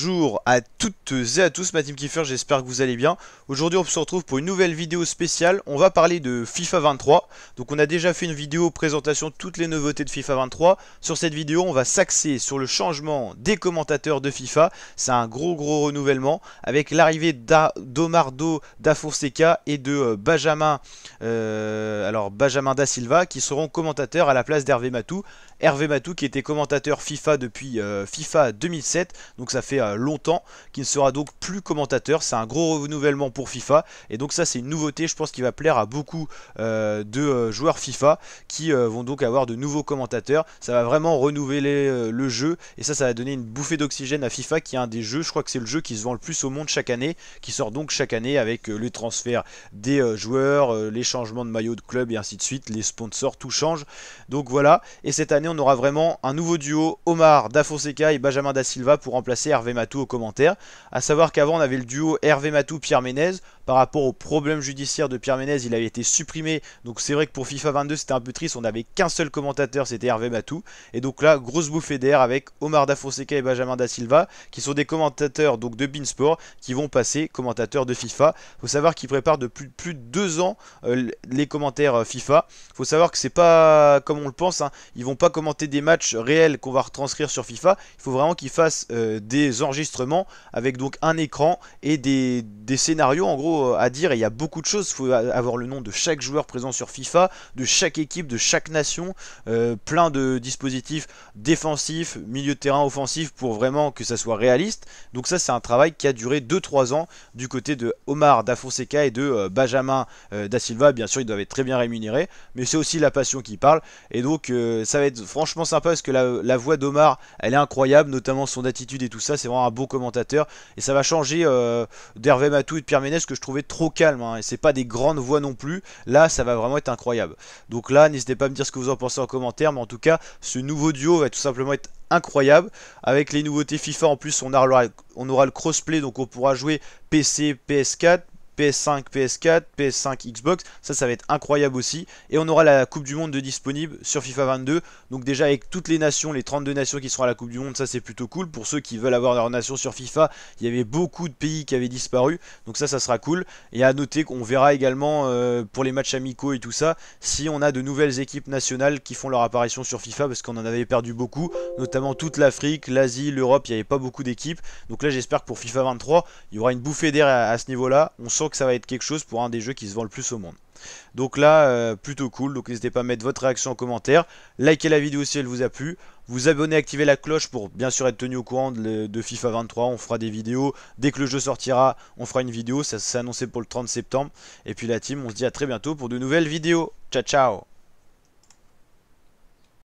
Bonjour à toutes et à tous, ma team Kiffer, j'espère que vous allez bien. Aujourd'hui on se retrouve pour une nouvelle vidéo spéciale. On va parler de FIFA 23. Donc on a déjà fait une vidéo présentation de toutes les nouveautés de FIFA 23. Sur cette vidéo on va s'axer sur le changement des commentateurs de FIFA. C'est un gros renouvellement avec l'arrivée d'Omardo da Fonseca et de Benjamin da Silva qui seront commentateurs à la place d'Hervé Matou. Hervé Matou qui était commentateur FIFA depuis FIFA 2007, donc ça fait longtemps, qui ne sera donc plus commentateur. C'est un gros renouvellement pour FIFA et donc ça c'est une nouveauté, je pense, qui va plaire à beaucoup de joueurs FIFA qui vont donc avoir de nouveaux commentateurs. Ça va vraiment renouveler le jeu et ça va donner une bouffée d'oxygène à FIFA, qui est un des jeux, je crois que c'est le jeu qui se vend le plus au monde chaque année, qui sort donc chaque année avec les transferts des joueurs, les changements de maillot de club et ainsi de suite, les sponsors, tout change. Donc voilà, et cette année on aura vraiment un nouveau duo, Omar da Fonseca et Benjamin da Silva, pour remplacer Hervé Matou aux commentaires. A savoir qu'avant on avait le duo Hervé Matou-Pierre Ménez. Par rapport au problème judiciaire de Pierre Ménez, il avait été supprimé, donc c'est vrai que pour FIFA 22 c'était un peu triste, on n'avait qu'un seul commentateur, c'était Hervé Matou. Et donc là, grosse bouffée d'air avec Omar da Fonseca et Benjamin da Silva, qui sont des commentateurs donc de beIN Sport, qui vont passer commentateurs de FIFA. Il faut savoir qu'ils préparent depuis plus de 2 ans les commentaires FIFA. Il faut savoir que c'est pas comme on le pense, hein. Ils vont pas commenter des matchs réels qu'on va retranscrire sur FIFA. Il faut vraiment qu'ils fassent des enregistrements avec donc un écran et des scénarios en gros à dire. Et il y a beaucoup de choses. Il faut avoir le nom de chaque joueur présent sur FIFA, de chaque équipe, de chaque nation, plein de dispositifs défensifs, milieu de terrain, offensif, pour vraiment que ça soit réaliste. Donc ça c'est un travail qui a duré 2-3 ans du côté de Omar da Fonseca et de Benjamin da Silva. Bien sûr ils doivent être très bien rémunérés, mais c'est aussi la passion qui parle. Et donc ça va être franchement sympa, parce que la voix d'Omar elle est incroyable, notamment son attitude et tout ça, c'est vraiment un beau commentateur. Et ça va changer d'Hervé Matou et de Pierre Ménez, que je trouvais trop calme, hein, et c'est pas des grandes voix non plus. Là ça va vraiment être incroyable. Donc là n'hésitez pas à me dire ce que vous en pensez en commentaire, mais en tout cas ce nouveau duo va tout simplement être incroyable. Avec les nouveautés FIFA en plus, on aura le crossplay, donc on pourra jouer PC, PS4, PS5, PS4, PS5, Xbox, ça va être incroyable aussi. Et on aura la Coupe du Monde de disponible sur FIFA 22. Donc déjà avec toutes les nations, les 32 nations qui seront à la Coupe du Monde, ça c'est plutôt cool. Pour ceux qui veulent avoir leur nation sur FIFA, il y avait beaucoup de pays qui avaient disparu. Donc ça sera cool. Et à noter qu'on verra également pour les matchs amicaux et tout ça, si on a de nouvelles équipes nationales qui font leur apparition sur FIFA, parce qu'on en avait perdu beaucoup, notamment toute l'Afrique, l'Asie, l'Europe, il n'y avait pas beaucoup d'équipes. Donc là j'espère que pour FIFA 23, il y aura une bouffée d'air à ce niveau-là. On sent que ça va être quelque chose pour un des jeux qui se vend le plus au monde. Donc là, plutôt cool. Donc n'hésitez pas à mettre votre réaction en commentaire. Likez la vidéo si elle vous a plu. Vous abonnez, activez la cloche pour bien sûr être tenu au courant de FIFA 23. On fera des vidéos. Dès que le jeu sortira, on fera une vidéo. Ça s'est annoncé pour le 30 septembre. Et puis la team, on se dit à très bientôt pour de nouvelles vidéos. Ciao, ciao!